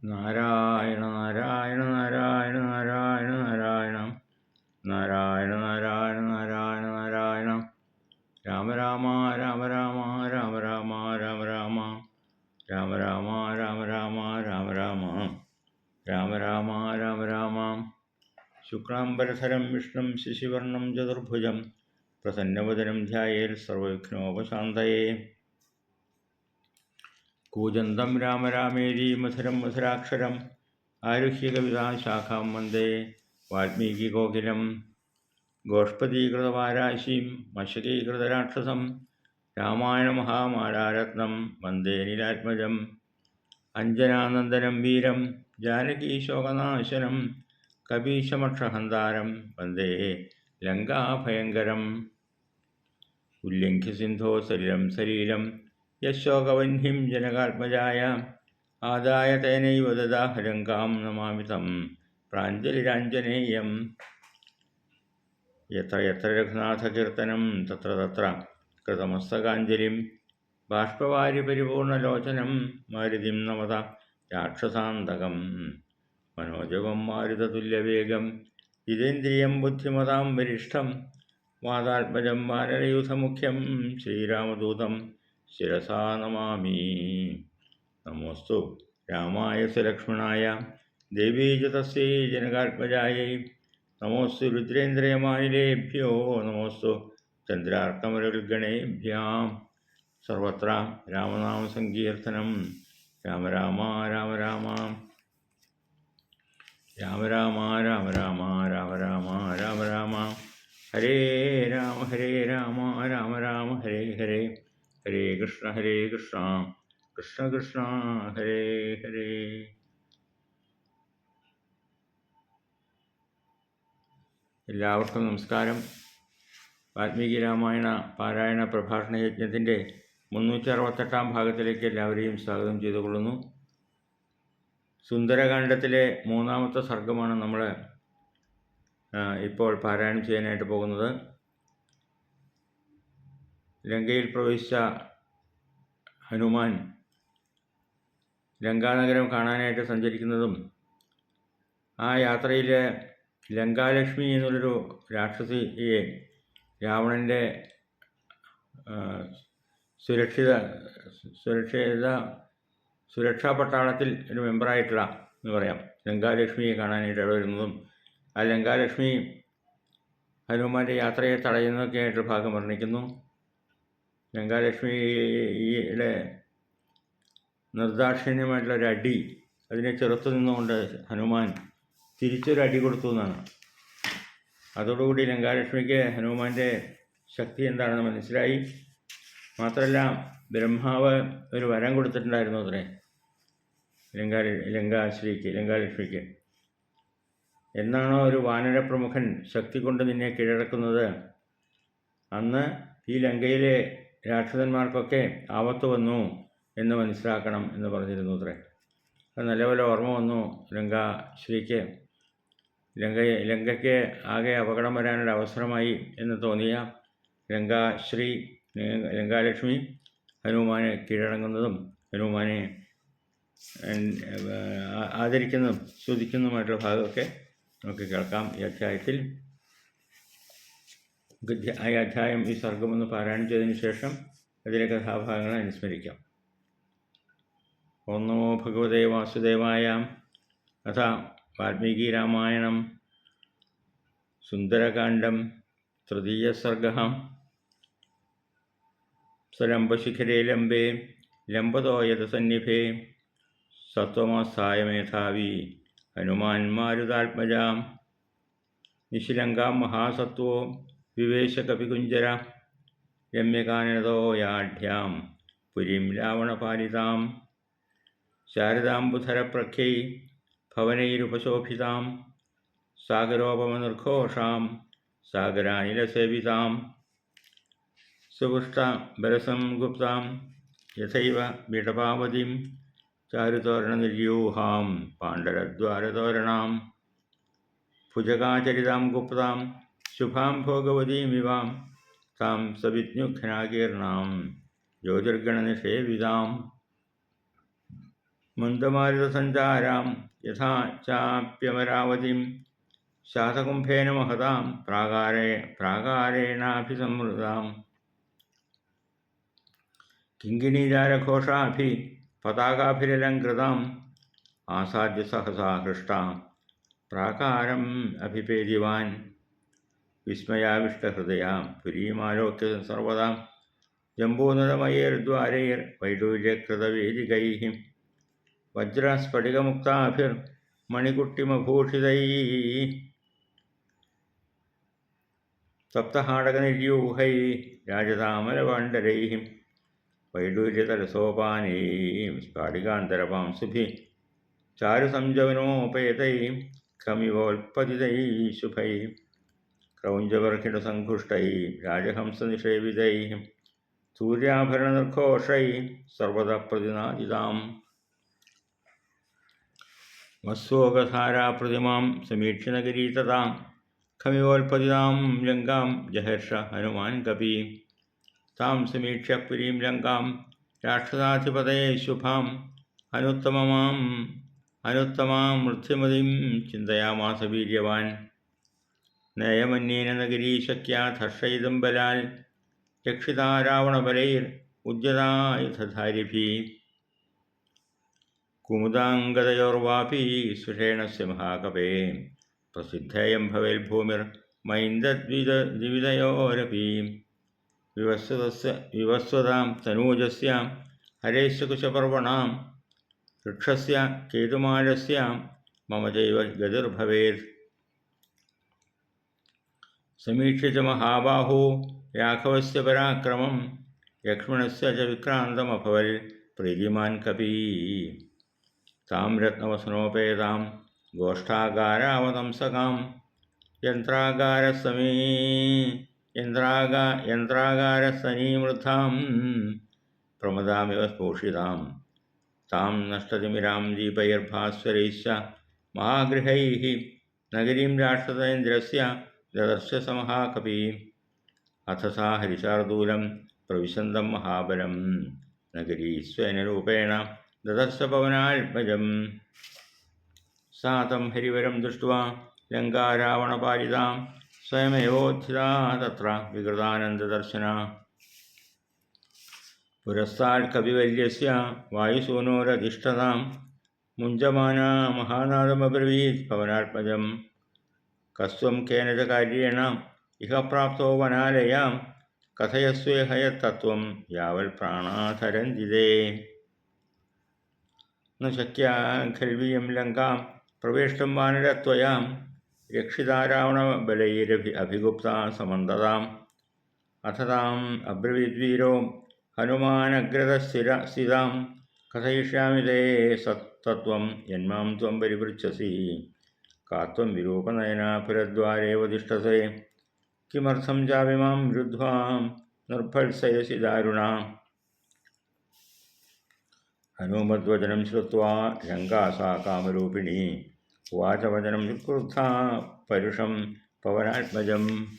നാരായണ നാരായണ നാരായണ നാരായണ നാരായണ നാരായണ നാരായണ നാരായണ നാരായണ രാമ രാമ രാമ രാമ രാമ രാമ രാമ രാമ രാമ രാമ രാമ രാമ രാമ രാമ രാമ രാമ രാമ രാമ ശുക്ലാംബരധരം വിഷ്ണും ശശിവർണം ചതുർഭുജം പ്രസന്നവദനം ധ്യായേൽ സർവവിഘ്നോപശാന്തയേ കൂജന്തം രാമ രാമേരി മധുരം മധുരാക്ഷരം ആരുഹ്യ കവിതാശാഖാം വന്ദേ വാൽമീകികോകിലം ഗോഷ്പദീകൃതവാരാശിം മശകീകൃതരാക്ഷസം രാമായണമഹാമാലാരത്നം വന്ദേ നിലാത്മജം അഞ്ജനാനന്ദനം വീരം ജാനകീശോകനാശനം കപീശമക്ഷഹന്താരം വന്ദേ ലങ്കാഭയങ്കരം ഉല്യംഘ്യ സിന്ധോ സലിലം സലീലം യശോകവഹ്നിം ജനകാത്മജായ ആദായ തേനൈവ ദദാഹലങ്കാം നമാമി തം പ്രാഞ്ജലിരാഞ്ജനേയം യത്ര യത്ര രഘുനാഥകീർത്തനം തത്ര തത്ര കൃതമസ്തകാഞ്ജലിം ബാഷ്പവാരി പരിപൂർണലോചനം മാരുതിം നമത രാക്ഷസാന്തകം മനോജവം മാരുതതുല്യവേഗം ജിതേന്ദ്രിയം ബുദ്ധിമതാം വരിഷ്ഠം വാതാത്മജം വാനരയൂഥമുഖ്യം ശ്രീരാമദൂതം ശിരസാ നമാമി. നമോസ്തു രാമായ സുലക്ഷ്മണായ ദേവീ ച തസ്യൈ ജനകാത്മജായൈ നമോസ്തു രുദ്രേന്ദ്രയമാനിലേഭ്യോ നമോസ്തു ചന്ദ്രാർക്കമരുൾഗണേഭ്യാം. സർവത്ര രാമനാമസങ്കീർത്തനം. രാമ രാമ രാമ രാമ രാമ രാമ രാമ രാമ രാമ രാമ രാമ രാമ ഹരേ രാമ രാമ രാമ ഹരേ ഹരേ ഹരേ കൃഷ്ണ കൃഷ്ണ കൃഷ്ണ ഹരേ ഹരേ. എല്ലാവർക്കും നമസ്കാരം. വാൽമീകി രാമായണ പാരായണ പ്രഭാഷണ യജ്ഞത്തിൻ്റെ 368 ഭാഗത്തിലേക്ക് എല്ലാവരെയും സ്വാഗതം ചെയ്തുകൊള്ളുന്നു. സുന്ദരകാണ്ഡത്തിലെ 3-ാമത്തെ സർഗമാണ് നമ്മൾ ഇപ്പോൾ പാരായണം ചെയ്യാനായിട്ട് പോകുന്നത്. ലങ്കയിൽ പ്രവേശിച്ച ഹനുമാൻ ലങ്കാനഗരം കാണാനായിട്ട് സഞ്ചരിക്കുന്നതും ആ യാത്രയിൽ ലങ്കാലക്ഷ്മി എന്നുള്ളൊരു രാക്ഷസിയെ രാവണൻ്റെ സുരക്ഷാ പട്ടാളത്തിൽ ഒരു മെമ്പറായിട്ടുള്ള എന്ന് പറയാം ലങ്കാലക്ഷ്മിയെ കാണാനായിട്ട് അവിടെ വരുന്നതും ആ ലങ്കാലക്ഷ്മി ഹനുമാൻ്റെ യാത്രയെ തടയുന്നതൊക്കെ ആയിട്ട് ഭാഗം വർണ്ണിക്കുന്നു. ലങ്കാലക്ഷ്മിയുടെ നിർദാക്ഷിണ്യമായിട്ടുള്ളൊരു അടി, അതിനെ ചെറുത്തു നിന്നുകൊണ്ട് ഹനുമാൻ തിരിച്ചൊരു അടി കൊടുത്തു എന്നാണ്. അതോടുകൂടി ലങ്കാലക്ഷ്മിക്ക് ഹനുമാൻ്റെ ശക്തി എന്താണെന്ന് മനസ്സിലായി. മാത്രമല്ല ബ്രഹ്മാവ് ഒരു വരം കൊടുത്തിട്ടുണ്ടായിരുന്നു അത്രേ ലങ്കാലക്ഷ്മിക്ക്. എന്നാണോ ഒരു വാനരപ്രമുഖൻ ശക്തി കൊണ്ട് നിന്നെ കീഴടക്കുന്നത്, അന്ന് ഈ ലങ്കയിലെ രാക്ഷസന്മാർക്കൊക്കെ ആപത്ത് വന്നു എന്ന് മനസ്സിലാക്കണം എന്ന് പറഞ്ഞിരുന്നു അത്രേ. അത് നല്ലപോലെ ഓർമ്മ വന്നു ലങ്കാശ്രീക്ക്. ലങ്കയ്ക്ക് ആകെ അപകടം വരാനൊരു അവസരമായി എന്ന് തോന്നിയ ലങ്കാലക്ഷ്മി ഹനുമാനെ കീഴടങ്ങുന്നതും ഹനുമാനെ ആദരിക്കുന്നതും സ്തുതിക്കുന്നതുമായിട്ടുള്ള ഭാഗമൊക്കെ നമുക്ക് കേൾക്കാം ഈ അധ്യായത്തിൽ. ഈ അധ്യായം ഈ സർഗമൊന്ന് പാരായണം ചെയ്തതിന് ശേഷം അതിലെ കഥാഭാഗങ്ങളെ അനുസ്മരിക്കാം. ഓം നമോ ഭഗവതേ വാസുദേവായ. അഥ വാൽമീകി രാമായണം സുന്ദരകാണ്ഡം തൃതീയ സർഗഃ. സലംബശിഖരേ ലംബേ ലംബതോ യതസന്നിഭേ സത്വമാസ്ഥായ മേധാവി ഹനുമാൻ മാരുതാത്മജാം. നിശിലങ്കാം മഹാസത്വോ വിവേശ കപികുഞ്ചര രമ്യകാനനതോ യാഢ്യാം പുരീം രാവണപാലിതാം. ശാരദാംബുധരപ്രഖ്യൈ ഭവനൈരുപശോഭിതാം സാഗരോപമനിർഘോഷാം സാഗരാനിലസേവിതാം. സുപുഷ്ടബലസം ഗുപ്താം യഥൈവ വിടപാവതിം ചാരുതോരണനിര്യൂഹാം പാണ്ഡരദ്വാരതോരണാം. ഭുജകാചരിതാം ഗുപ്താം ശുഭാം ഭോഗവതീമിവാം താം സവിജ്ഞുഘ്നാകീർണാം ജ്യോതിർഗണനിഷേവിതാം. മന്ദമാരുതസഞ്ചാരാം യഥാ ചാപ്യമരാവതിം ശാതകുംഭേന മഹതാം പ്രാകാരേണാഭിസംവൃതാം കിങ്കിണീജാലഘോഷാഭി പതാകാഭിരലങ്കൃതാം ആസാദ്യ സഹസാ ഹൃഷ്ടാം പ്രാകാരം അഭിപേദിവാൻ വിസ്മയാവിഷ്ടഹൃദയാം പുരീമാലോക്യ സർവദാ ജംബൂനദമയൈർദ്വാരൈർ വൈഡൂര്യകൃതവേദികൈഃ വജ്രസ്ഫടികമുക്താഭിർമണികുട്ടിമഭൂഷിതൈः സപ്തഹാടകനിര്യൂഹൈः രാജതാമരവാണ്ഡരൈः വൈഡൂര്യതലസോപാനൈः സ്ഫാടികാന്തരപാംസുഭിः ചാരുസംജവനോപേതൈः ഖമിവോൽപ്പതിതൈः ശുഭൈः ക്രൗഞ്ചബർഹിണസംഘുഷ്ടൈः രാജഹംസനിഷേവിതൈः സൂര്യാഭരണനിർഘോഷൈः സർവതഃ പ്രതിനാദിതാം വസ്വോകധാരാപ്രതിമാം സമീക്ഷ്യ നഗരീ തഥാം ഖമിവോൽപ്പതിതാം ലങ്കാം ജഹർഷ ഹനുമാൻ കപി താം സമീക്ഷ്യ പുരീം ലങ്കാം രാക്ഷസാധിപതയെ ശുഭാം അനുത്തമാം മൃത്യുമതിം ചിന്തയാമാസ വീര്യവാൻ നയമന്യേന നഗരീ ശക്യാ ധർഷയിതും ബലാൽ രക്ഷിതാ രാവണബലൈർ ഉദ്യതായുധധാരിഭിः കുമുദാംഗതയോർവാപി സുഷേണസ്യ മഹാകവേ പ്രസിദ്ധേയം ഭവേൽ ഭൂമിർ മൈന്ദദ്വിവിധയോരപി വിവസ്വതാം തനൂജസ്യ ഹരേശ്ച കുശപർവണാം വൃക്ഷസ്യ കേതുമാലസ്യ മമ ചൈവ ഗതിർഭവേത് സമീക്ഷ്യ ച മഹാബാഹോ രാഘവസ്യ പരാക്രമം ലക്ഷ്മണസ്യ ച വിക്രാന്തമഭവൽ പ്രീതിമാൻ കപി താം രത്നവസനോപേതാം ഗോഷ്ഠാകാരാവതംസകാം യന്ത്രാകാരസനീമൃദ്ധാം പ്രമദാമിവ സ്പോഷിതാം താം നഷ്ടതിമിരാം ദീപൈർഭാസ്വരൈശ്ച മഹാഗൃഹൈഃ നഗരീം രാക്ഷസേന്ദ്രസ്യ ദദർശ സ മഹാകപി അഥ സാ ഹരിശാർദൂലം പ്രവിശന്തം മഹാബലം നഗരീ സ്വേനരൂപേണ ദദർശ പവനാത്മജം സാ തം ഹരിവരം ദൃഷ്ട്വാ ലങ്കാ രാവണപാലിതാം സ്വയമേവോത്ഥിതാ തത്ര വികൃതാനന്ദദർശന പുരസ്താത് കവിവര്യസ്യ വായുസൂനോരധിഷ്ഠതാം മുഞ്ചമാനാ മഹാനാദമബ്രവീത് പവനാത്മജം കസ്ത്വം കേന ച കാര്യേണ ഇഹ പ്രാപ്തോ വനാലയാം കഥയസ്വേഹ യത്തത്വം യാവൽ പ്രാണാധരഞ്ജിതേ ന ശക്യാ ഖൽവിയം ലങ്കാം പ്രവേഷ്ടം വാനരത്വയാം രക്ഷിതാ രാവണബലൈരഭിഗുപ്താ സമന്തതാം അഥ താം അബ്രവീദ്വീരോ ഹനുമാനഗ്രതസ്ഥിതാം കഥയിഷ്യാമി തേ സത്തത്വം യന്മാം ത്വം പരിപൃച്ഛസി കാത്വം വിരൂപനയനാ പുരദ്വാരേവ തിഷ്ഠസേ കിമർത്ഥം ചാവിമാം രുദ്ധ്വാം നിർഭത്സയസി ദാരുണാം ഹനുമദ്വചനം ശ്രുത്വാ ലങ്കാ സാ കാമരൂപിണീ ഉവാച വചനം ക്രുദ്ധാ പരുഷം പവനാത്മജം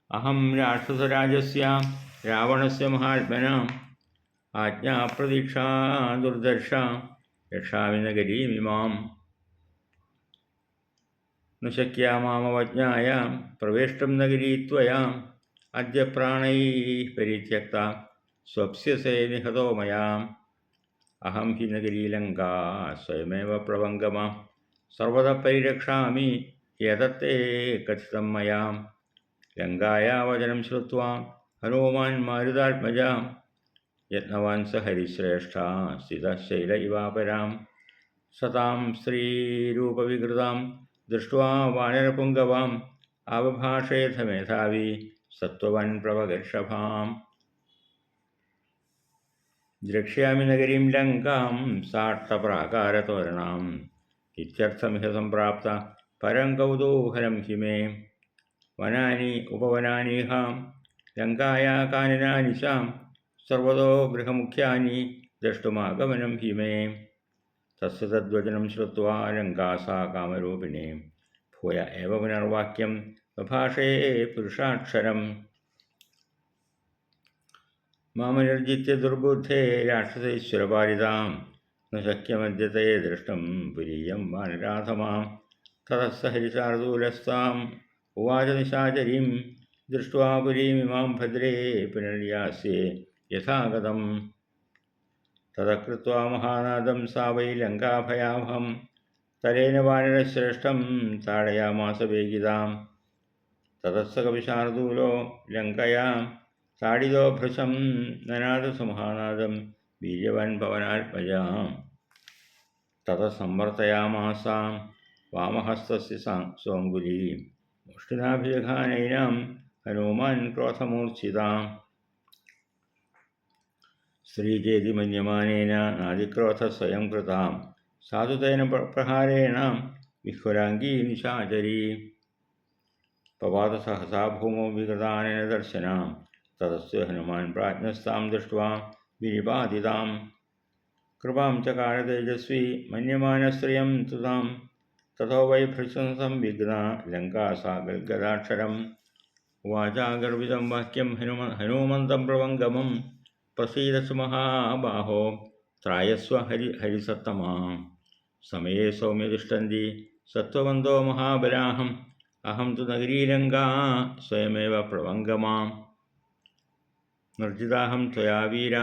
അഹം രാക്ഷസരാജസ്യ രാവണസ്യ മഹാത്മനാ ആജ്ഞാപ്രതീക്ഷാ ദുർദർശ രക്ഷാമി നഗരീമിമാം ന ശക്യാ മാമവജ്ഞായ പ്രവേഷ്ടം നഗരീ ത്വയാ അദ്യ പ്രാണൈഃ പരിത്യക്ത സ്വപ്സ്യസേ നിഹതോ മയാ അഹം ഹി നഗരീ ലങ്കാ സ്വയമേവ പ്രവംഗമ സർവതഃ പരിരക്ഷാമി യതത്തെ കഥിതം മയാ ലങ്കായാ വചനം ശ്രുത്വാ ഹനുമാൻ മാരുതാത്മജ യത്നവാൻ സ ഹരിശ്രേഷ്ഠ സ്ഥിതഃ ശൈല ഇവാപരാം സതാം സ്ത്രീരൂപവികൃതാം ദൃഷ്ട്വാ വാനരപുംഗവാം ആവഭാഷേഥ മേധാവി സത്വവാൻ പ്ലവഗർഷഭാം ദ്രക്ഷ്യാമി നഗരീം ലങ്കാം സാട്ടപ്രാകാരതോരണാം ഇത്യർത്ഥമിഹ സംപ്രാപ്ത പരം കൗതൂഹലം ഹി മേ വനാനി ഉപവനാനീഹ ലങ്കായാ കാനനാനി ച സർവതോ ഗൃഹമുഖ്യാനി ദ്രഷ്ടുമാഗമനം ഹി മേ തസ്യ തദ്വചനം ശ്രുത്വാ ലങ്കാ സാ കാമരൂപിണീ ഭൂയ ഏവ പുനർവാക്യം ബഭാഷേ പുരുഷാക്ഷരം മാമനിർജിത്യ ദുർബുദ്ധേ രാക്ഷസൈശ്വരപാലിതാം ന ശക്യമദ്യത്തെ ദൃഷ്ടം പുരീയം വാനരാധമാം തതസ്സ ഹരിശാർദൂലസ്താം ഉവാച നിശാചരീം ദൃഷ്ട്വാ പുരീമിമാം ഭദ്രേ പുനര്യാസ്യേ യഥാഗതം തതകൃത്വാ മഹാനാദം സാ വൈ ലങ്കാഭയാവഹം തരേന വാനരശ്രേഷ്ഠം താടയാമാസ വേഗിതാം തതസ്സ കവിശാർദൂലോ ലങ്കയാ താഡിതോ ഭൃശം നനാദ മഹാനാദം വീര്യവാൻ പവനാത്മജാം തതസംവർത്തയാമാസാം വാമഹസ്തസ്യ സോങ്കുലീം മുഷ്ടിനാഭിജഘാനൈനാം ഹനുമാൻ ക്രോധമൂർച്ഛിതാം സ്ത്രീചേതി മന്യമാനേന നാദിക്രോധ സ്വയം കൃതാം സാധുതേന പ്രഹാരേണ വിഹ്വരാംഗീ നിശാചരീ പപാത സഹസാ ഭൂമോ വികൃതാനന ദർശനാം തതസ്യ ഹനുമാൻ പ്രാജ്ഞസ്താം ദൃഷ്ട്വാ വിനിപാതിതാം കൃപാം ചകാര തേജസ്വി മന്യമാനശ്രിയം തുതാം തഥോ വൈ ഭൃശം സംവിഘ്ന ലങ്കാ സാ ഗദ്ഗദാക്ഷരം വാചാഗർവിതം വാക്യം ഹനുമന്തം പ്രവംഗമം പ്രസീദസ്വ മഹാബാഹോ ത്രായസ്വ ഹരിസത്തമാ സമയേ സൗമ്യതിഷ്ഠന്തി സത്വവന്തോ മഹാബലാഹം അഹം തു നഗരീലങ്കാ സ്വയമേവ പ്രവംഗമാം നിർജിതാഹം ത്വയാ വീര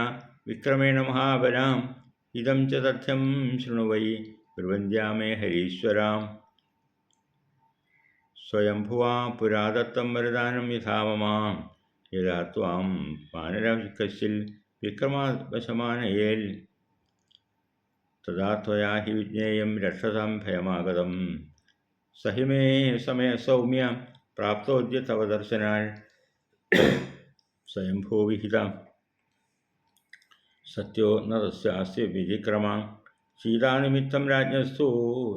വിക്രമേണ മഹാബലാം ഇദം ച തഥ്യം ശൃണു വൈ ബ്രുവന്ത്യാമേ ഹരീശ്വരാം സ്വയംഭുവാ പുരാദത്തം വരദാനം യഥാമമാം യഥാ ത്വാം വാനരകശ്യൽ വിക്രമാവശമാനയേൽ തഥാ ത്വയാ ഹി വിജ്ഞേയം രക്ഷസാം ഭയമാഗതം സഹിമേ സമയ സൗമ്യ പ്രാപ്തോദ്യ തവ ദർശനാൽ സ്വയംഭൂവിഹിത സത്യോ ന തസ്യാസ്യ വിചിക്രമ സീതാനിമിത്തം രാജ്ഞസ്തു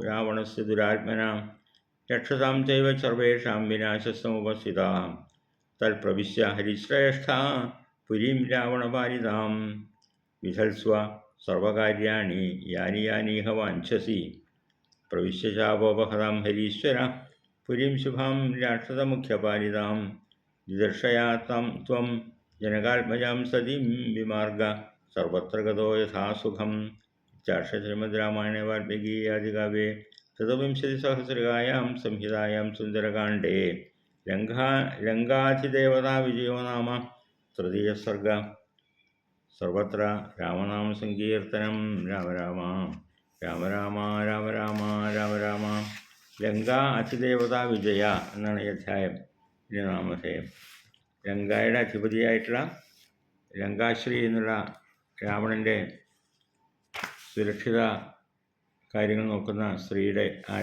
രാവണസ്യ ദുരാത്മനാം രക്ഷസാം ചൈവ സർവേഷാം വിനാശസമുപസ്ഥിതാം തൽപ്രവിശ്യ ഹരിശ്രേഷ്ഠ പുരീം രാവണപാലിതാം വിധൽസ്വ സർവകാര്യാണി യാനി യാനീഹ വാഞ്ചസി പ്രവിശ്യ ശാപോപഹതാം ഹരീശ്വര പുരീം ശുഭാം രാക്ഷസമുഖ്യപാലിതാം ദിദർശയാ ത്വം ജനകാത്മജാം സതീം വിമാർഗ സർവത്ര ഗതോ യഥാ സുഖം ചാക്ഷ ശ്രീമദ് രാമായണേ വാൽമീകീയാദികാവ്യേ ചതുർവിംശതിസഹസ്രകായാം സംഹിതായാം സുന്ദരകാണ്ഡേ ലങ്കാധിദേവതാ വിജയോ നാമ തൃതീയ സർഗ സർവത്ര രാമനാമ സങ്കീർത്തനം രാമ രാമ രാമ രാമ രാമ രാമ രാമ രാമ ലങ്കാ അതിദേവതാ വിജയ എന്നാണ് ഈ അധ്യായം നാമധേയം. ലങ്കയുടെ അധിപതിയായിട്ടുള്ള ലങ്കാശ്രീ എന്നുള്ള രാവണൻ്റെ സുരക്ഷിത കാര്യങ്ങൾ നോക്കുന്ന സ്ത്രീയുടെ ആ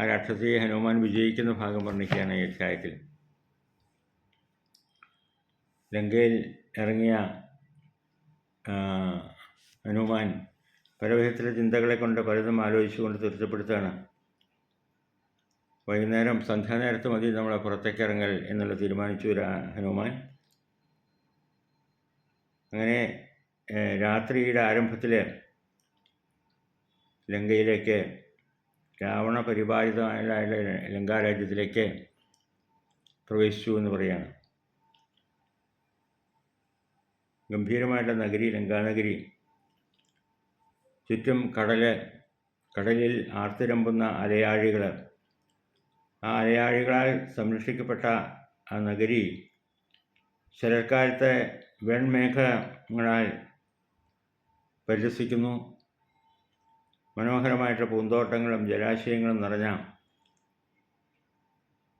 രാക്ഷസിയെ ഹനുമാൻ വിജയിക്കുന്ന ഭാഗം വർണ്ണിക്കുകയാണ് ഈ അധ്യായത്തിൽ. ലങ്കയിൽ ഇറങ്ങിയ ഹനുമാൻ പലവിധത്തിലെ ചിന്തകളെ കൊണ്ട് പലതും ആലോചിച്ചുകൊണ്ട് തീർച്ചപ്പെടുത്തുകയാണ്. വൈകുന്നേരം സന്ധ്യാനേരത്ത് മതി നമ്മളെ പുറത്തേക്ക് ഇറങ്ങൽ എന്നുള്ള തീരുമാനിച്ചു ഹനുമാൻ. അങ്ങനെ രാത്രിയുടെ ആരംഭത്തിൽ ലങ്കയിലേക്ക് രാവണ പരിപാലിതമായ ലങ്കാരാജ്യത്തിലേക്ക് പ്രവേശിച്ചു എന്ന് പറയുകയാണ്. ഗംഭീരമായിട്ടുള്ള നഗരി, ലങ്കാനഗരി. ചുറ്റും കടലിൽ ആർത്തിരമ്പുന്ന അലയാഴികൾ. ആ അലയാഴികളാൽ സംരക്ഷിക്കപ്പെട്ട ആ നഗരി ശരത്കാലത്തെ വെൺമേഘങ്ങളാൽ പരിരസിക്കുന്നു. മനോഹരമായിട്ടുള്ള പൂന്തോട്ടങ്ങളും ജലാശയങ്ങളും നിറഞ്ഞ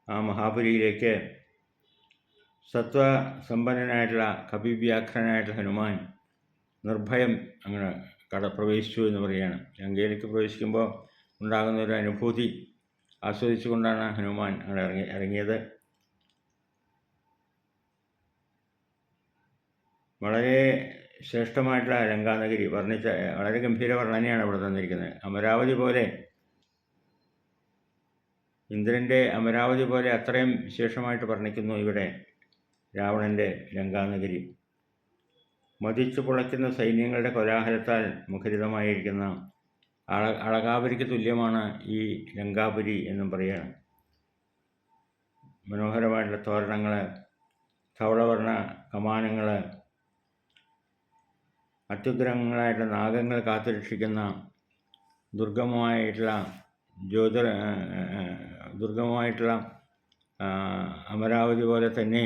ആ മഹാപുരിയിലേക്ക് സത്വസമ്പന്നനായിട്ടുള്ള കവിവ്യാഘ്രനായിട്ടുള്ള ഹനുമാൻ നിർഭയം അങ്ങനെ പ്രവേശിച്ചു എന്ന് പറയുകയാണ്. ലങ്കയിലേക്ക് പ്രവേശിക്കുമ്പോൾ ഉണ്ടാകുന്ന ഒരു അനുഭൂതി ആസ്വദിച്ചുകൊണ്ടാണ് ഹനുമാൻ അവിടെ ഇറങ്ങിയത്. വളരെ ശ്രേഷ്ഠമായിട്ടുള്ള ലങ്കാനഗരി വർണ്ണിച്ച വളരെ ഗംഭീര വർണ്ണനയാണ് ഇവിടെ തന്നിരിക്കുന്നത്. അമരാവതി പോലെ, ഇന്ദ്രൻ്റെ അമരാവതി പോലെ അത്രയും വിശേഷമായിട്ട് വർണ്ണിക്കുന്നു ഇവിടെ രാവണൻ്റെ ലങ്കാനഗരി. മതിച്ചു പുളയ്ക്കുന്ന സൈന്യങ്ങളുടെ കോലാഹലത്താൽ മുഖരിതമായിരിക്കുന്ന അളകാപുരിക്ക് തുല്യമാണ് ഈ ലങ്കാപുരി എന്നും പറയുകയാണ്. മനോഹരമായിട്ടുള്ള തോരണങ്ങൾ, ധവളവർണ്ണ കമാനങ്ങൾ, അത്യുഗ്രഹങ്ങളായിട്ടുള്ള നാഗങ്ങൾ കാത്തുരക്ഷിക്കുന്ന ദുർഗമമായിട്ടുള്ള ദുർഗമമായിട്ടുള്ള അമരാവതി പോലെ തന്നെ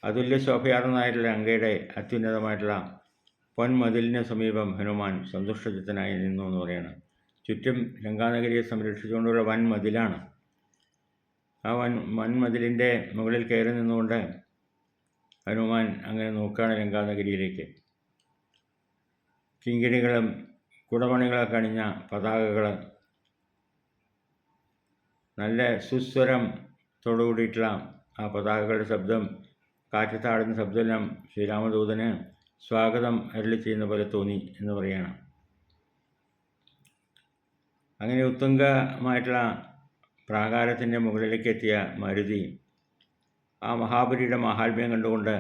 അതുല്യ ശോഭയാർന്നതായിട്ടുള്ള ലങ്കയുടെ അത്യുന്നതമായിട്ടുള്ള പൊന്മതിലിന് സമീപം ഹനുമാൻ സന്തുഷ്ടചിത്തനായി നിന്നു എന്ന് പറയുന്നത്. ചുറ്റും ലങ്കാനഗരിയെ സംരക്ഷിച്ചുകൊണ്ടുള്ള വൻമതിലാണ്. ആ വൻമതിലിൻ്റെ മുകളിൽ കയറി നിന്നുകൊണ്ട് ഹനുമാൻ അങ്ങനെ നോക്കുകയാണ് ലങ്കാനഗരിയിലേക്ക്. കിങ്കിണികളും കുടമണികളൊക്കെ അണിഞ്ഞ പതാകകൾ, നല്ല സുസ്വരത്തോടു കൂടിയിട്ടുള്ള ആ പതാകകളുടെ ശബ്ദം, കാറ്റത്താടുന്ന ശബ്ദമെല്ലാം ശ്രീരാമദൂതന് സ്വാഗതം അരുളി ചെയ്യുന്ന പോലെ തോന്നി എന്ന് പറയുകയാണ്. അങ്ങനെ ഉത്തുംഗമായിട്ടുള്ള പ്രാകാരത്തിൻ്റെ മുകളിലേക്ക് എത്തിയ മാരുതി ആ മഹാബലിയുടെ മഹാത്മ്യം കണ്ടുകൊണ്ട്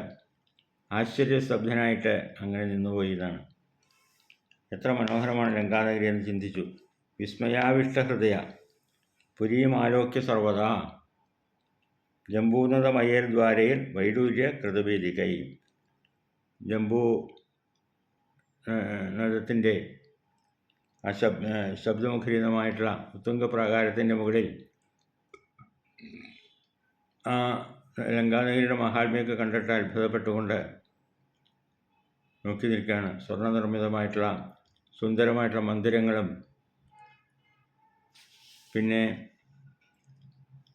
ആശ്ചര്യസ്തബ്ധനായിട്ട് അങ്ങനെ നിന്നുപോയതാണ്. എത്ര മനോഹരമാണ് ലങ്കാനഗരി എന്ന് ചിന്തിച്ചു. വിസ്മയാവിഷ്ടഹൃദയ പുരീം ആലോക്യ സർവദാ ജംബൂനതമയേർദ്വാരയിൽ വൈഡൂര്യ കൃതവേദികൈ. ജംബൂ നദത്തിൻ്റെ ആ ശബ്ദമുഖരിതമായിട്ടുള്ള ഉത്തുംഗ പ്രാകാരത്തിൻ്റെ മുകളിൽ ആ ലങ്കാനഗരിയുടെ മഹാത്മ്യമൊക്കെ കണ്ടിട്ട് അത്ഭുതപ്പെട്ടുകൊണ്ട് നോക്കി നിൽക്കുകയാണ്. സ്വർണ്ണനിർമ്മിതമായിട്ടുള്ള സുന്ദരമായിട്ടുള്ള മന്ദിരങ്ങളും പിന്നെ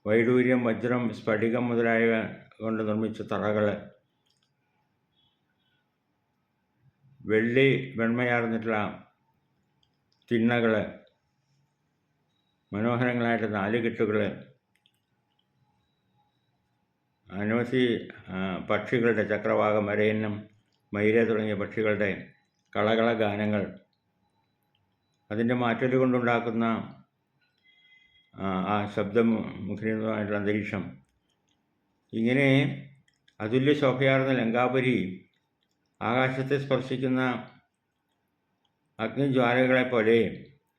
വൈഡൂര്യം, വജ്രം, സ്ഫടികം മുതലായവ കൊണ്ട് നിർമ്മിച്ച തറകൾ, വെള്ളി വെണ്മയാർന്നിട്ടുള്ള തിണ്ണകൾ, മനോഹരങ്ങളായിട്ട് നാലുകെട്ടുകൾ, അനവധി പക്ഷികളുടെ ചക്രവാകം, മരയന്നം, മയില തുടങ്ങിയ പക്ഷികളുടെ കളകള ഗാനങ്ങൾ, അതിൻ്റെ മാറ്റൽ കൊണ്ടുണ്ടാക്കുന്ന ആ ശബ്ദമുഖരിതമായിട്ടുള്ള അന്തരീക്ഷം, ഇങ്ങനെ അതുല്യ ശോഭയാർന്ന ലങ്കാപുരി ആകാശത്തെ സ്പർശിക്കുന്ന അഗ്നിജ്വാലകളെപ്പോലെ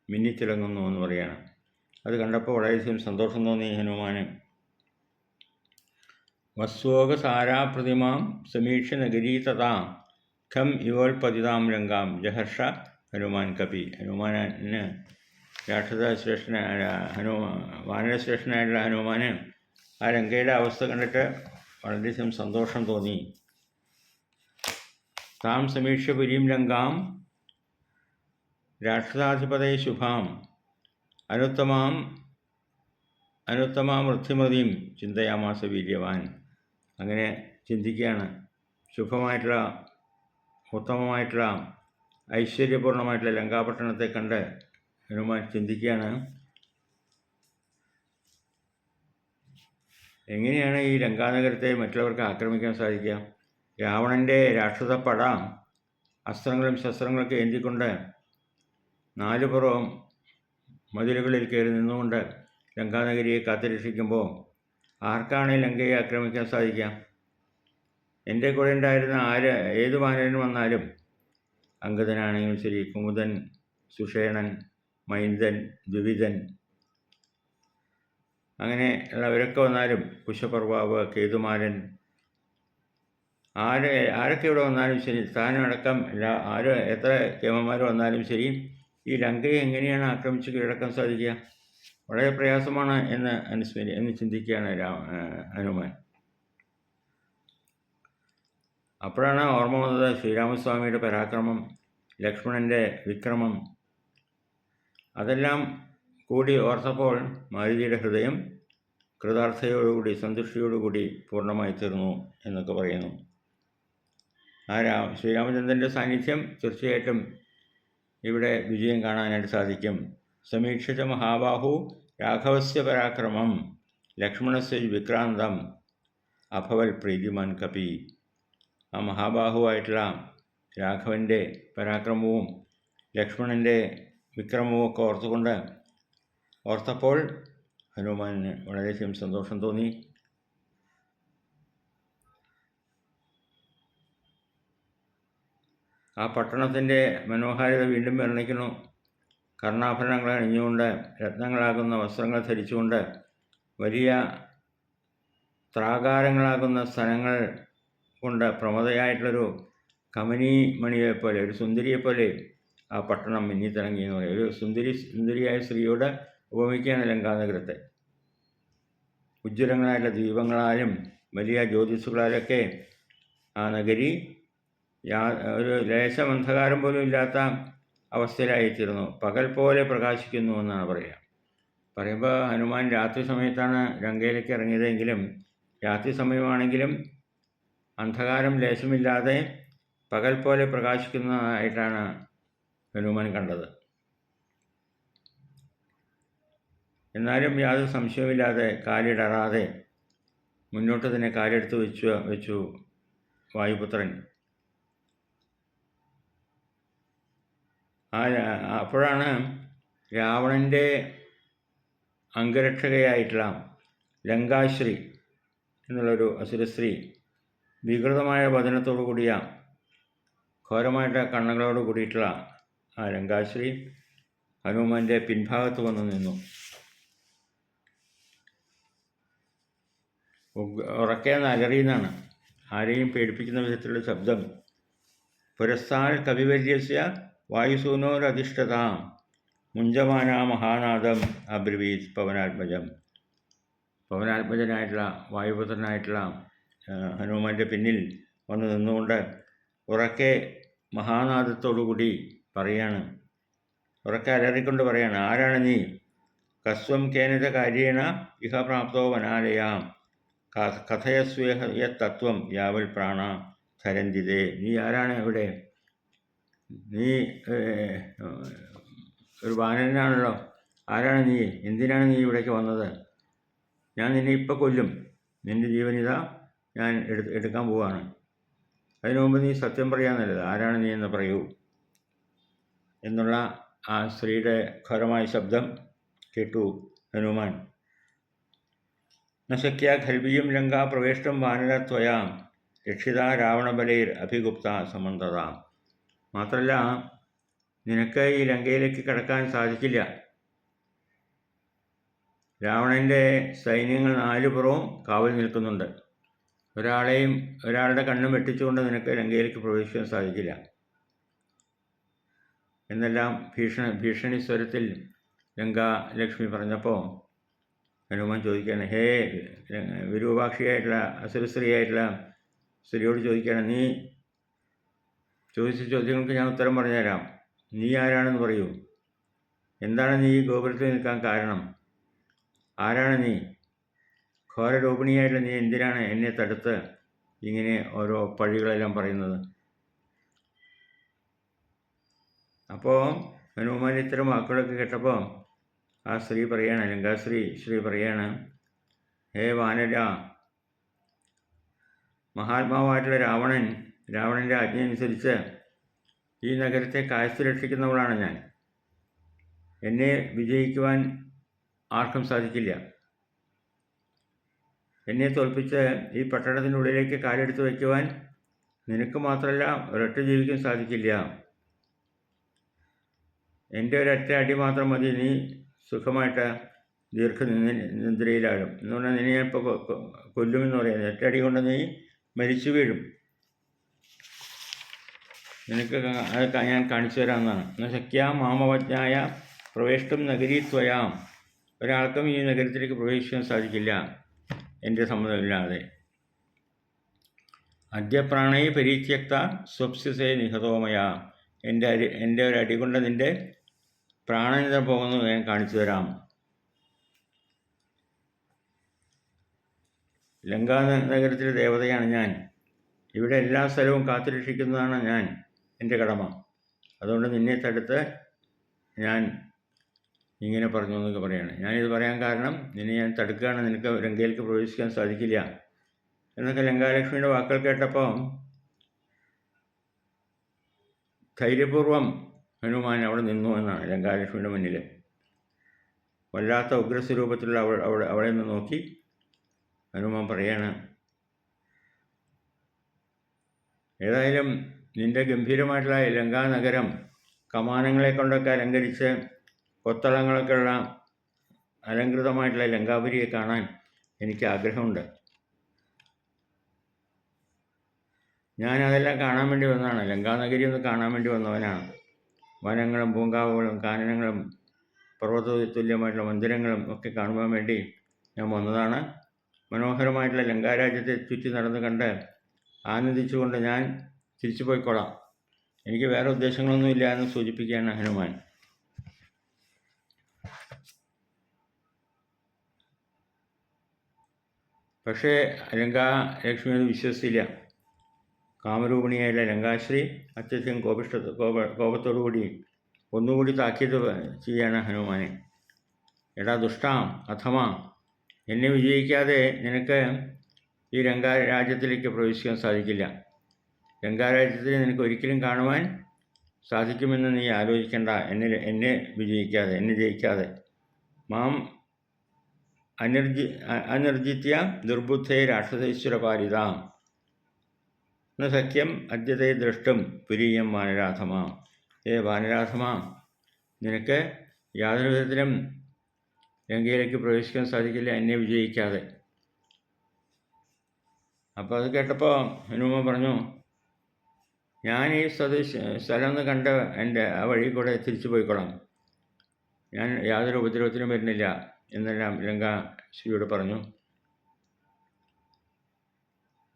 മിന്നിത്തിളങ്ങുന്നു എന്ന് പറയുകയാണ്. അത് കണ്ടപ്പോൾ വളരെയധികം സന്തോഷം തോന്നി ഹനുമാന്. വസ്വോകസാരാപ്രതിമാം സമീക്ഷ നഗരീ തഥാ ഖം ഇവോൽപതിതാം ലങ്കാം ജഹർഷ ഹനുമാൻ കപി. ഹനുമാന് വാനരശ്രേഷ്ഠനായിട്ടുള്ള ഹനുമാന് ആ ലങ്കയുടെ അവസ്ഥ കണ്ടിട്ട് വളരെയധികം സന്തോഷം തോന്നി. താം സമീക്ഷ പുരീം ലങ്കാം രാക്ഷസാധിപതയെ ശുഭാം അനുത്തമാം വൃദ്ധിമതിയും ചിന്തയാമാസ വീര്യവാൻ. അങ്ങനെ ചിന്തിക്കുകയാണ്. ശുഭമായിട്ടുള്ള ഉത്തമമായിട്ടുള്ള ഐശ്വര്യപൂർണമായിട്ടുള്ള ലങ്കാപട്ടണത്തെ കണ്ട് ഹനുമാൻ ചിന്തിക്കുകയാണ്, എങ്ങനെയാണ് ഈ ലങ്കാനഗരത്തെ മറ്റുള്ളവർക്ക് ആക്രമിക്കാൻ സാധിക്കുക? രാവണൻ്റെ രാക്ഷസപ്പട അസ്ത്രങ്ങളും ശസ്ത്രങ്ങളൊക്കെ ഏന്തിക്കൊണ്ട് നാലുപുറവും മതിലുകളിൽ കയറി നിന്നുകൊണ്ട് ലങ്കാനഗരിയെ കാത്തുരക്ഷിക്കുമ്പോൾ ആർക്കാണ് ലങ്കയെ ആക്രമിക്കാൻ സാധിക്കുക? എൻ്റെ കൂടെ ഉണ്ടായിരുന്ന ഏത് വാനരൻ വന്നാലും, അംഗദനാണെങ്കിലും ശരി, കുമുദൻ, സുഷേണൻ, മൈന്ദൻ, ദ്വിവിധൻ, അങ്ങനെ ഉള്ളവരൊക്കെ വന്നാലും, കുശപർവാവ്, കേതുമാരൻ, ആരൊക്കെ ഇവിടെ വന്നാലും ശരി, സ്ഥാനമടക്കം എത്ര കേമന്മാർ വന്നാലും ശരി, ഈ ലങ്കയെ എങ്ങനെയാണ് ആക്രമിച്ച് കീഴടക്കാൻ സാധിക്കുക? വളരെ പ്രയാസമാണ് എന്ന് ചിന്തിക്കുകയാണ് ഹനുമാൻ. അപ്പോഴാണ് ഓർമ്മ വന്നത് ശ്രീരാമസ്വാമിയുടെ പരാക്രമം, ലക്ഷ്മണൻ്റെ വിക്രമം. അതെല്ലാം കൂടി ഓർത്തപ്പോൾ മാരുതിയുടെ ഹൃദയം കൃതാർത്ഥതയോടുകൂടി, സന്തുഷ്ടിയോടുകൂടി പൂർണ്ണമായി തീർന്നു എന്നൊക്കെ പറയുന്നു. ശ്രീരാമചന്ദ്രൻ്റെ സാന്നിധ്യം തീർച്ചയായിട്ടും ഇവിടെ വിജയം കാണാനായിട്ട് സാധിക്കും. സമീക്ഷിച്ച മഹാബാഹു രാഘവസ്യ പരാക്രമം ലക്ഷ്മണസ്യ വിക്രാന്തം അഭവൽ പ്രീതിമാൻ കപി. ആ മഹാബാഹുവായിട്ടുള്ള രാഘവൻ്റെ പരാക്രമവും ലക്ഷ്മണൻ്റെ വിക്രമവും ഒക്കെ ഓർത്തപ്പോൾ ഹനുമാന് വളരെയധികം സന്തോഷം തോന്നി. ആ പട്ടണത്തിൻ്റെ മനോഹാരിത വീണ്ടും വർണ്ണിക്കുന്നു. കർണാഭരണങ്ങൾ അണിഞ്ഞുകൊണ്ട്, രത്നങ്ങളാകുന്ന വസ്ത്രങ്ങൾ ധരിച്ചുകൊണ്ട്, വലിയ ത്രാകാരങ്ങളാകുന്ന സ്ഥലങ്ങൾ കൊണ്ട് പ്രമദയായിട്ടുള്ളൊരു കമനി മണിയെപ്പോലെ, ഒരു സുന്ദരിയെപ്പോലെ ആ പട്ടണം മിന്നിത്തിളങ്ങി എന്ന് പറയും. ഒരു സുന്ദരിയായ സ്ത്രീയോട് ഉപമിക്കുകയാണ് ലങ്കാനഗരത്തെ. ഉജ്ജ്വലങ്ങളായിട്ടുള്ള ദീപങ്ങളാലും വലിയ ജ്യോതിസുകളാലൊക്കെ ആ നഗരി ഒരു ലേശം അന്ധകാരം പോലും ഇല്ലാത്ത അവസ്ഥയിലായിത്തീർന്നു. പകൽ പോലെ പ്രകാശിക്കുന്നു എന്നാണ് പറയുമ്പോൾ ഹനുമാൻ രാത്രി സമയത്താണ് ലങ്കയിലേക്ക് ഇറങ്ങിയതെങ്കിലും രാത്രി സമയമാണെങ്കിലും അന്ധകാരം ലേശമില്ലാതെ പകൽ പോലെ പ്രകാശിക്കുന്നതായിട്ടാണ് ഹനുമാൻ കണ്ടത്. എന്നാലും യാതൊരു സംശയമില്ലാതെ കാലിടറാതെ മുന്നോട്ട് തന്നെ കാലെടുത്ത് വെച്ചു വായുപുത്രൻ. അപ്പോഴാണ് രാവണൻ്റെ അംഗരക്ഷകയായിട്ടുള്ള ലങ്കാശ്രീ എന്നുള്ളൊരു അസുരസ്ത്രീ വികൃതമായ വദനത്തോടു കൂടിയ ഘോരമായിട്ട് കണ്ണുകളോട് കൂടിയിട്ടുള്ള ആ ലങ്കാശ്രീ ഹനുമാൻ്റെ പിൻഭാഗത്ത് വന്നു നിന്നു. ഉറക്കെ അലറിയെന്നാണ്, ആരെയും പേടിപ്പിക്കുന്ന വിധത്തിലുള്ള ശബ്ദം. പുരസ്താൽ കവിവര്യസ്യ വായുസൂനോരധിഷ്ഠതാം മുഞ്ചമാന മഹാനാദം അബ്രവീത് പവനാത്മജം. പവനാത്മജനായിട്ടുള്ള വായുപുത്രനായിട്ടുള്ള ഹനുമാൻ്റെ പിന്നിൽ വന്ന് നിന്നുകൊണ്ട് ഉറക്കെ മഹാനാദത്തോടുകൂടി പറയാണ്, ഉറക്കെ അലറിക്കൊണ്ട് പറയാണ്, ആരാണ് നീ? കസ്വം കേനത കാര്യേണ ഇഹ പ്രാപ്തോ വനാലയാം കഥയസ്വേഹ തത്വം യാവൽ പ്രാണ ധരന്തിതേ. നീ ആരാണ്? ഇവിടെ നീ ഒരു വാനരനാണല്ലോ, ആരാണ് നീ? എന്തിനാണ് നീ ഇവിടേക്ക് വന്നത്? ഞാൻ നിന്നെ ഇപ്പം കൊല്ലും, നിൻ്റെ ജീവനിത ഞാൻ എടുക്കാൻ പോവാണ്. അതിനു മുമ്പ് നീ സത്യം പറയാൻ നല്ലത്, ആരാണ് നീ എന്ന് പറയൂ എന്നുള്ള ആ സ്ത്രീയുടെ ഘോരമായ ശബ്ദം കേട്ടു ഹനുമാൻ. നശക്യ ഖൽബിയും ലങ്കാ പ്രവേഷ്ടം വാനരത്വയാം രക്ഷിത രാവണബലൈർ അഭിഗുപ്ത സമന്തത. മാത്രമല്ല, നിനക്ക് ഈ ലങ്കയിലേക്ക് കടക്കാൻ സാധിക്കില്ല. രാവണൻ്റെ സൈന്യങ്ങൾ നാലുപുറവും കാവൽ നിൽക്കുന്നുണ്ട്. ഒരാളുടെ കണ്ണും വെട്ടിച്ചുകൊണ്ട് നിനക്ക് ലങ്കയിലേക്ക് പ്രവേശിക്കാൻ സാധിക്കില്ല എന്നെല്ലാം ഭീഷണി സ്വരത്തിൽ ലങ്കാലക്ഷ്മി പറഞ്ഞപ്പോൾ ഹനുമാൻ ചോദിക്കുകയാണ്, ഹേ വിരൂപാക്ഷിയായിട്ടുള്ള അസുരസ്ത്രീയായിട്ടുള്ള സ്ത്രീയോട് ചോദിക്കുകയാണ്, നീ ചോദിച്ച ചോദ്യങ്ങൾക്ക് ഞാൻ ഉത്തരം പറഞ്ഞുതരാം. നീ ആരാണെന്ന് പറയൂ. എന്താണ് നീ ഈ ഗോപുരത്തിൽ നിൽക്കാൻ കാരണം? ആരാണ് നീ? ഘോരരൂപിണിയായിട്ടുള്ള നീ എന്തിനാണ് എന്നെ തടുത്ത് ഇങ്ങനെ ഓരോ പഴികളെല്ലാം പറയുന്നത്? അപ്പോൾ ഹനുമാൻ ഇത്തരം വാക്കുകളൊക്കെ കേട്ടപ്പോൾ ആ സ്ത്രീ പറയാണ്, ലങ്കാശ്രീ പറയാണ്, ഹേ വാനര, മഹാത്മാവായിട്ടുള്ള രാവണൻ്റെ ആജ്ഞ അനുസരിച്ച് ഈ നഗരത്തെ കാഴ്ച രക്ഷിക്കുന്നവളാണ് ഞാൻ. എന്നെ വിജയിക്കുവാൻ ആർക്കും സാധിക്കില്ല. എന്നെ തോൽപ്പിച്ച് ഈ പട്ടണത്തിനുള്ളിലേക്ക് കാലെടുത്ത് വയ്ക്കുവാൻ നിനക്ക് മാത്രമല്ല ഒരൊറ്റ ജീവിക്കും സാധിക്കില്ല. എൻ്റെ ഒരൊറ്റ അടി മാത്രം മതി, നീ സുഖമായിട്ട് ദീർഘനിദ്രയിലാകും. എന്നുകൊണ്ട് നിന്നെ ഞാൻ ഇപ്പോൾ കൊല്ലുമെന്ന് പറയുന്നത്. ഒറ്റ അടി കൊണ്ട് നീ മരിച്ചു വീഴും. നിനക്ക് അതൊക്കെ ഞാൻ കാണിച്ചു തരാമെന്നാണ്. എന്നാൽ ശക്യാ മാമവജ്ഞായ പ്രവേഷ്ടം നഗരീത്വയാം. ഒരാൾക്കും ഈ നഗരത്തിലേക്ക് പ്രവേശിക്കാൻ സാധിക്കില്ല എൻ്റെ സമ്മതമില്ലാതെ. അദ്യപ്രാണൈ പരീത്യക്ത സ്വപ്സ്യസേ നിഹതോമയ. എൻ്റെ ഒരു അടി കൊണ്ട് നിൻ്റെ പ്രാണനിത പോകുന്നത് ഞാൻ കാണിച്ചു തരാം. ലങ്കാ നഗരത്തിലെ ദേവതയാണ് ഞാൻ. ഇവിടെ എല്ലാ സ്ഥലവും കാത്തുരക്ഷിക്കുന്നതാണ് ഞാൻ, എൻ്റെ കടമ. അതുകൊണ്ട് നിന്നെ തടുത്ത് ഞാൻ ഇങ്ങനെ പറഞ്ഞു എന്നൊക്കെ പറയാണ്. ഞാനിത് പറയാൻ കാരണം, നിന്നെ ഞാൻ തടുക്കുകയാണ്, നിനക്ക് ലങ്കയിലേക്ക് പ്രവേശിക്കാൻ സാധിക്കില്ല എന്നൊക്കെ ലങ്കാലക്ഷ്മിയുടെ വാക്കുകൾ കേട്ടപ്പോൾ ധൈര്യപൂർവം ഹനുമാൻ അവിടെ നിന്നു എന്നാണ്. ലങ്കാലക്ഷ്മിയുടെ മുന്നിൽ വല്ലാത്ത ഉഗ്രസ്വരൂപത്തിലുള്ള അവളെ നിന്ന് നോക്കി ഹനുമാൻ പറയാണ്, ഏതായാലും നിൻ്റെ ഗംഭീരമായിട്ടുള്ള ലങ്കാ നഗരം കമാനങ്ങളെ കൊണ്ടൊക്കെ അലങ്കരിച്ച് കൊത്തളങ്ങളൊക്കെ ഉള്ള അലങ്കൃതമായിട്ടുള്ള ലങ്കാപുരിയെ കാണാൻ എനിക്ക് ആഗ്രഹമുണ്ട്. ഞാനതെല്ലാം കാണാൻ വേണ്ടി വന്നതാണ്. ലങ്കാനഗരി ഒന്ന് കാണാൻ വേണ്ടി വന്നവനാണ്. വനങ്ങളും പൂങ്കാവുകളും കാനനങ്ങളും പർവ്വത തുല്യമായിട്ടുള്ള മന്ദിരങ്ങളും ഒക്കെ കാണുവാൻ വേണ്ടി ഞാൻ വന്നതാണ്. മനോഹരമായിട്ടുള്ള ലങ്കാരാജ്യത്തെ ചുറ്റി നടന്ന് കണ്ട് ആനന്ദിച്ചുകൊണ്ട് ഞാൻ തിരിച്ചു പോയിക്കൊള്ളാം. എനിക്ക് വേറെ ഉദ്ദേശങ്ങളൊന്നുമില്ല എന്ന് സൂചിപ്പിക്കുകയാണ് ഹനുമാൻ. പക്ഷേ ലങ്കാലക്ഷ്മി അത് വിശ്വസിച്ചില്ല. കാമരൂപിണിയായുള്ള ലങ്കാശ്രീ അത്യധികം കോപത്തോടുകൂടി ഒന്നുകൂടി താക്കീത് ചെയ്യാണ് ഹനുമാനെ. എടാ ദുഷ്ടാം അഥമാ, എന്നെ വിജയിക്കാതെ നിനക്ക് ഈ ലങ്കാരാജ്യത്തിലേക്ക് പ്രവേശിക്കാൻ സാധിക്കില്ല. ലങ്കാരാജ്യത്തിൽ നിനക്ക് ഒരിക്കലും കാണുവാൻ സാധിക്കുമെന്ന് നീ ആലോചിക്കേണ്ട. എന്നെ ജയിക്കാതെ മാം അനിർജിത്യ ദുർബുദ്ധേ രാക്ഷസേശ്വര പാലിതാം ന സഖ്യം അദ്യത്തെ ദ്രഷ്ടും പുരീയം വാനരാധമാ. വാനരാധമാ, നിനക്ക് യാതൊരു വിധത്തിലും ലങ്കയിലേക്ക് പ്രവേശിക്കാൻ സാധിക്കില്ല എന്നെ വിജയിക്കാതെ. അപ്പോൾ അത് കേട്ടപ്പോൾ ഹനുമാൻ പറഞ്ഞു, ഞാൻ ഈ സ്ഥലം ഒന്ന് കണ്ട് എൻ്റെ ആ വഴി കൂടെ തിരിച്ചു പോയിക്കൊള്ളാം. ഞാൻ യാതൊരു ഉപദ്രവത്തിനും വരുന്നില്ല എന്നെല്ലാം ലങ്കാശ്രീയോട് പറഞ്ഞു.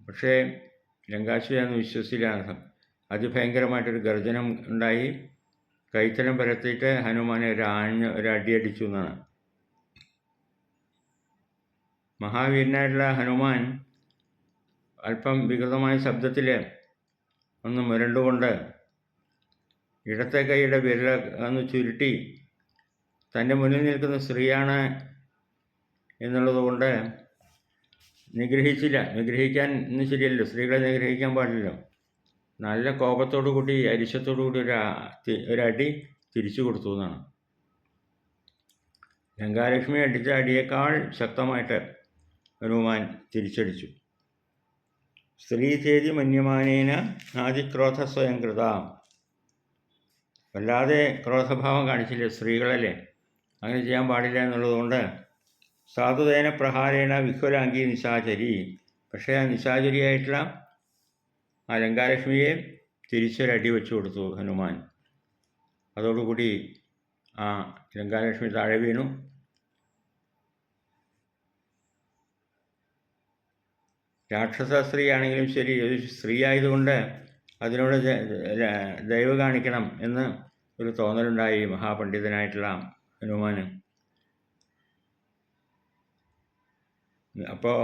പക്ഷേ ലങ്കാശ്രീ അന്ന് വിശ്വസിച്ചില്ല. അതിഭയങ്കരമായിട്ടൊരു ഗർജനം ഉണ്ടായി. കൈത്തലം പരത്തിയിട്ട് ഹനുമാനെ ഒരു അടിയടിച്ചു എന്നാണ്. മഹാവീരനായിട്ടുള്ള ഹനുമാൻ അല്പം വികൃതമായ ശബ്ദത്തിൽ ഒന്ന് മുരണ്ടുകൊണ്ട് ഇടത്തെ കൈയുടെ വിരൽ ഒന്ന് ചുരുട്ടി തൻ്റെ മുന്നിൽ നിൽക്കുന്ന സ്ത്രീയാണ് എന്നുള്ളത് കൊണ്ട് നിഗ്രഹിക്കാൻ ഇന്ന് ശരിയല്ലോ, സ്ത്രീകളെ നിഗ്രഹിക്കാൻ പാടില്ലല്ലോ. നല്ല കോപത്തോടു കൂടി അരിശത്തോടു കൂടി ഒരടി തിരിച്ചു കൊടുത്തു എന്നാണ്. ലങ്കാലക്ഷ്മി അടിച്ച അടിയേക്കാൾ ശക്തമായിട്ട് ഹനുമാൻ തിരിച്ചടിച്ചു. സ്ത്രീ ചേതി മന്യമാനേന ആദിക്രോധ സ്വയം കൃത. വല്ലാതെ ക്രോധഭാവം കാണിച്ചില്ലേ സ്ത്രീകളല്ലേ, അങ്ങനെ ചെയ്യാൻ പാടില്ല എന്നുള്ളതുകൊണ്ട് സാധുതേന പ്രഹാരേണ വിഹ്വലാംഗി നിശാചരി. പക്ഷേ ആ നിശാചരിയായിട്ടുള്ള ആ ലങ്കാലക്ഷ്മിയെ തിരിച്ചൊരടി വെച്ചു കൊടുത്തു ഹനുമാൻ. അതോടുകൂടി ആ ലങ്കാലക്ഷ്മി താഴെ വീണു. രാക്ഷസ സ്ത്രീ ആണെങ്കിലും ശരി, ഒരു സ്ത്രീ ആയതുകൊണ്ട് അതിനോട് ദയവ് കാണിക്കണം എന്ന് ഒരു തോന്നലുണ്ടായി മഹാപണ്ഡിതനായിട്ടുള്ള ഹനുമാന്. അപ്പോൾ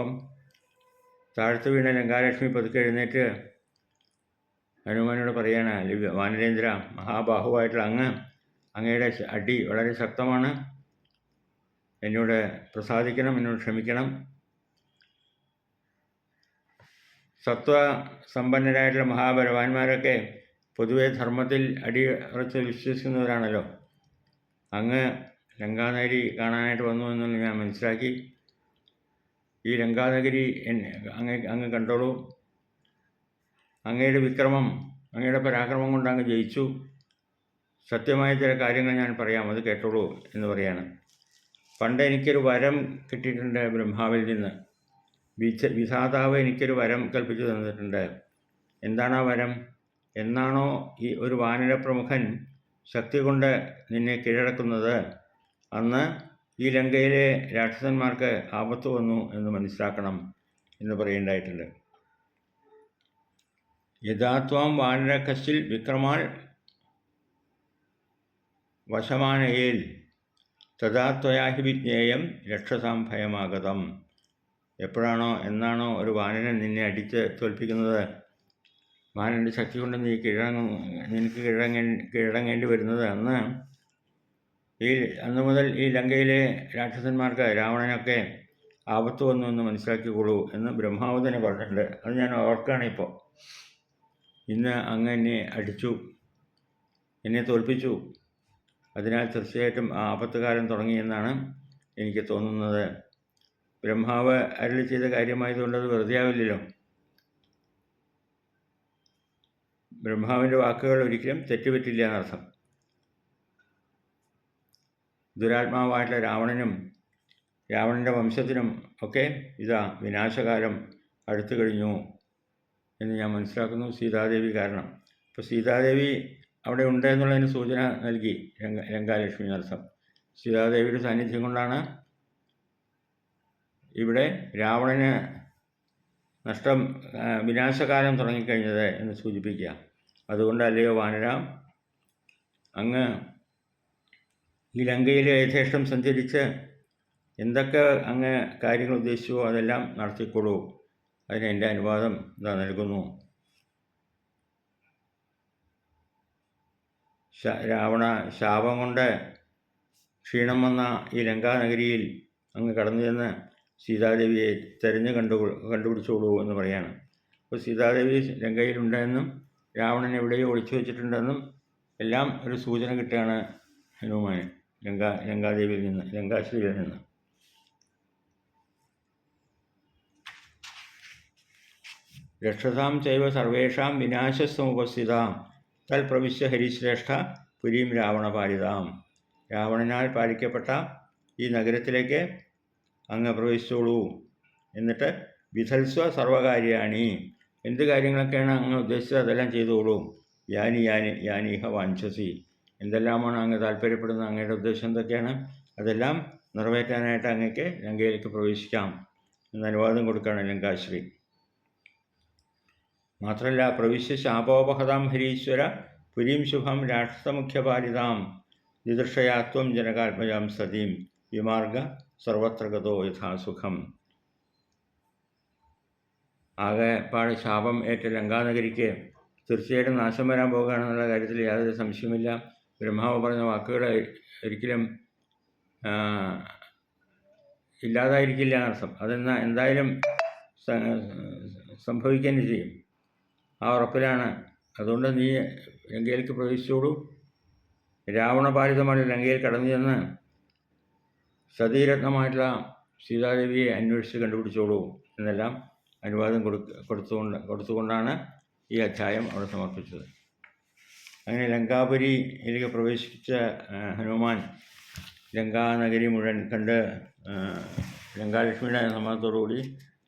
താഴ്ത്തു വീണ ലങ്കാലക്ഷ്മി പതുക്കെ എഴുന്നേറ്റ് ഹനുമാനോട് പറയാണ്, വാനരേന്ദ്ര, മഹാബാഹുവായിട്ടുള്ള അങ്ങയുടെ അടി വളരെ ശക്തമാണ്. എന്നോട് പ്രസാദിക്കണം, എന്നോട് ക്ഷമിക്കണം. സത്വസമ്പന്നരായിട്ടുള്ള മഹാബലവാന്മാരൊക്കെ പൊതുവെ ധർമ്മത്തിൽ അടിയുറച്ച് വിശ്വസിക്കുന്നവരാണല്ലോ. അങ്ങ് ലങ്കാനഗരി കാണാനായിട്ട് വന്നു എന്നുള്ളത് ഞാൻ മനസ്സിലാക്കി. ഈ ലങ്കാനഗരി അങ്ങ് കണ്ടോളൂ. അങ്ങയുടെ വിക്രമം, അങ്ങയുടെ പരാക്രമം കൊണ്ട് അങ്ങ് ജയിച്ചു. സത്യമായ ചില കാര്യങ്ങൾ ഞാൻ പറയാം, അത് കേട്ടോളൂ എന്ന് പറയാണ്. പണ്ട് എനിക്കൊരു വരം കിട്ടിയിട്ടുണ്ട് ബ്രഹ്മാവിൽ നിന്ന്. വിധാതാവ് എനിക്കൊരു വരം കൽപ്പിച്ചു തന്നിട്ടുണ്ട്. എന്താണ് ആ വരം? എന്നാണോ ഈ ഒരു വാനര പ്രമുഖൻ ശക്തി കൊണ്ട് നിന്നെ കീഴടക്കുന്നത്, അന്ന് ഈ ലങ്കയിലെ രാക്ഷസന്മാർക്ക് ആപത്ത് വന്നു എന്ന് മനസ്സിലാക്കണം എന്ന് പറയുണ്ടായിട്ടുണ്ട്. യഥാത്വം വാനര കശിൽ വിക്രമാൽ വശമാനയേൽ തഥാത്വയാഹി വിജ്ഞേയം രക്ഷസാം ഭയമാഗതം. എപ്പോഴാണോ എന്നാണോ ഒരു വാനരൻ നിന്നെ അടിച്ച് തോൽപ്പിക്കുന്നത്, വാനരൻ്റെ ശക്തി കൊണ്ട് നിനക്ക് കീഴടങ്ങേണ്ടി വരുന്നത്, അന്ന് മുതൽ ഈ ലങ്കയിലെ രാക്ഷസന്മാർക്ക്, രാവണനൊക്കെ ആപത്ത് വന്നു എന്ന് മനസ്സിലാക്കിക്കോളൂ എന്ന് ബ്രഹ്മാവ് തന്നെ പറഞ്ഞിട്ടുണ്ട്. അത് ഞാൻ ഓർക്കുകയാണ് ഇപ്പോൾ. ഇന്ന് അങ്ങ് എന്നെ അടിച്ചു, എന്നെ തോൽപ്പിച്ചു. അതിനാൽ തീർച്ചയായിട്ടും ആ ആപത്തുകാലം തുടങ്ങിയെന്നാണ് എനിക്ക് തോന്നുന്നത്. ബ്രഹ്മാവ് അരുളി ചെയ്ത കാര്യമായതുകൊണ്ട് അത് വെറുതെ ആവില്ലല്ലോ. ബ്രഹ്മാവിൻ്റെ വാക്കുകൾ ഒരിക്കലും തെറ്റുപറ്റില്ല എന്നർത്ഥം. ദുരാത്മാവായിട്ടുള്ള രാവണനും രാവണൻ്റെ വംശത്തിനും ഒക്കെ ഇതാ വിനാശകാലം അടുത്തു കഴിഞ്ഞു എന്ന് ഞാൻ മനസ്സിലാക്കുന്നു. സീതാദേവി കാരണം. ഇപ്പോൾ സീതാദേവി അവിടെ ഉണ്ട് എന്നുള്ളതിന് സൂചന നൽകി ലങ്കാലക്ഷ്മി നരസം. സീതാദേവിയുടെ സാന്നിധ്യം കൊണ്ടാണ് ഇവിടെ രാവണന് വിനാശകാലം തുടങ്ങിക്കഴിഞ്ഞത് എന്ന് സൂചിപ്പിക്കുക. അതുകൊണ്ടല്ലയോ വാനര, അങ്ങ് ഈ ലങ്കയിൽ യഥേഷ്ടം സഞ്ചരിച്ച് എന്തൊക്കെ അങ്ങ് കാര്യങ്ങൾ ഉദ്ദേശിച്ചുവോ അതെല്ലാം നടത്തിക്കൊള്ളൂ. അതിന് എൻ്റെ അനുവാദം നൽകുന്നു. രാവണ ശാപം കൊണ്ട് ക്ഷീണം വന്ന ഈ ലങ്കാനഗരിയിൽ അങ്ങ് കടന്നു ചെന്ന് സീതാദേവിയെ കണ്ടുപിടിച്ചോളൂ എന്ന് പറയാണ്. അപ്പോൾ സീതാദേവി ലങ്കയിലുണ്ടെന്നും രാവണൻ എവിടെയോ ഒളിച്ചു വെച്ചിട്ടുണ്ടെന്നും എല്ലാം ഒരു സൂചന കിട്ടുകയാണ് ഹനുമാന് ലങ്കാദേവിയിൽ നിന്ന്, ലങ്കാശ്രീയിൽ നിന്ന്. രക്ഷസാം ചൈവ സർവേഷാം വിനാശസ്വമുപസ്ഥിതാം തൽപ്രവിശ്യ ഹരിശ്രേഷ്ഠ പുരീം രാവണപാലിതാം. രാവണനാൽ പാലിക്കപ്പെട്ട ഈ നഗരത്തിലേക്ക് അങ്ങ് പ്രവേശിച്ചോളൂ. എന്നിട്ട് വിധൽസ്വ സർവകാര്യാണി, എന്ത് കാര്യങ്ങളൊക്കെയാണ് അങ്ങ് ഉദ്ദേശിച്ചത് അതെല്ലാം ചെയ്തോളൂ. യാനീഹ വാഞ്ചസി, എന്തെല്ലാമാണ് അങ്ങ് താല്പര്യപ്പെടുന്നത്, അങ്ങയുടെ ഉദ്ദേശം എന്തൊക്കെയാണ് അതെല്ലാം നിറവേറ്റാനായിട്ട് അങ്ങക്ക് ലങ്കയിലേക്ക് പ്രവേശിക്കാം എന്ന് അനുവാദം കൊടുക്കുകയാണ് ലങ്കാശ്രീ. മാത്രമല്ല, പ്രവിശ്യ ശാപോപഹതാം ഹരീശ്വര പുരീം ശുഭം രാക്ഷസമുഖ്യപാലിതാം ദിദൃക്ഷയാത്വം ജനകാത്മജാം സതീം വിമാർഗ സർവത്ര ഗതോ യഥാസുഖം. ആകെപ്പാട് ശാപം ഏറ്റ ലങ്കാനഗരിക്ക് തീർച്ചയായിട്ടും നാശം വരാൻ പോകുകയാണെന്നുള്ള കാര്യത്തിൽ യാതൊരു സംശയമില്ല. ബ്രഹ്മാവ് പറഞ്ഞ വാക്കുകൾ ഒരിക്കലും ഇല്ലാതായിരിക്കില്ല എന്നർത്ഥം. എന്തായാലും സംഭവിക്കാൻ ചെയ്യും. ആ ഉറപ്പിലാണ്. അതുകൊണ്ട് നീ ലങ്കയിലേക്ക് പ്രവേശിച്ചോളൂ. രാവണപാലിതമായ ലങ്കയിൽ കടന്നു ചെന്ന് സതീരത്നമായിട്ടുള്ള സീതാദേവിയെ അന്വേഷിച്ച് കണ്ടുപിടിച്ചോളൂ എന്നെല്ലാം അനുവാദം കൊടുത്തുകൊണ്ടാണ് ഈ അധ്യായം അവിടെ സമർപ്പിച്ചത്. അങ്ങനെ ലങ്കാപുരിയിലേക്ക് പ്രവേശിച്ച ഹനുമാൻ ലങ്കാനഗരി മുഴുവൻ കണ്ട് ലങ്കാലക്ഷ്മിയുടെ സമ്മതത്തോടുകൂടി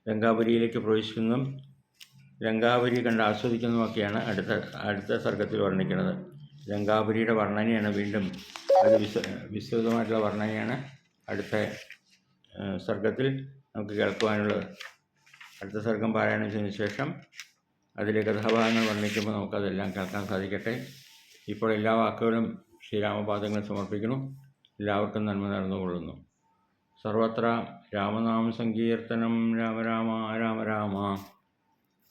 ലങ്കാപുരിയിലേക്ക് പ്രവേശിക്കുന്നതും ലങ്കാപുരി കണ്ട് ആസ്വദിക്കുന്നതുമൊക്കെയാണ് അടുത്ത സർഗത്തിൽ വർണ്ണിക്കുന്നത്. ലങ്കാപുരിയുടെ വർണ്ണനയാണ് വീണ്ടും, അത് വിസ്തൃതമായിട്ടുള്ള വർണ്ണനയാണ് അടുത്ത സർഗത്തിൽ നമുക്ക് കേൾക്കുവാനുള്ളത്. അടുത്ത സർഗം പാരായണം ചെയ്തതിനു ശേഷം അതിലെ കഥാഭാഗങ്ങൾ വർണ്ണിക്കുമ്പോൾ നമുക്കതെല്ലാം കേൾക്കാൻ സാധിക്കട്ടെ. ഇപ്പോൾ എല്ലാ വാക്കുകളും ശ്രീരാമപാദങ്ങൾ സമർപ്പിക്കുന്നു. എല്ലാവർക്കും നന്മ നടന്നുകൊള്ളുന്നു. സർവത്ര രാമനാമ സങ്കീർത്തനം. രാമ രാമ രാമ രാമ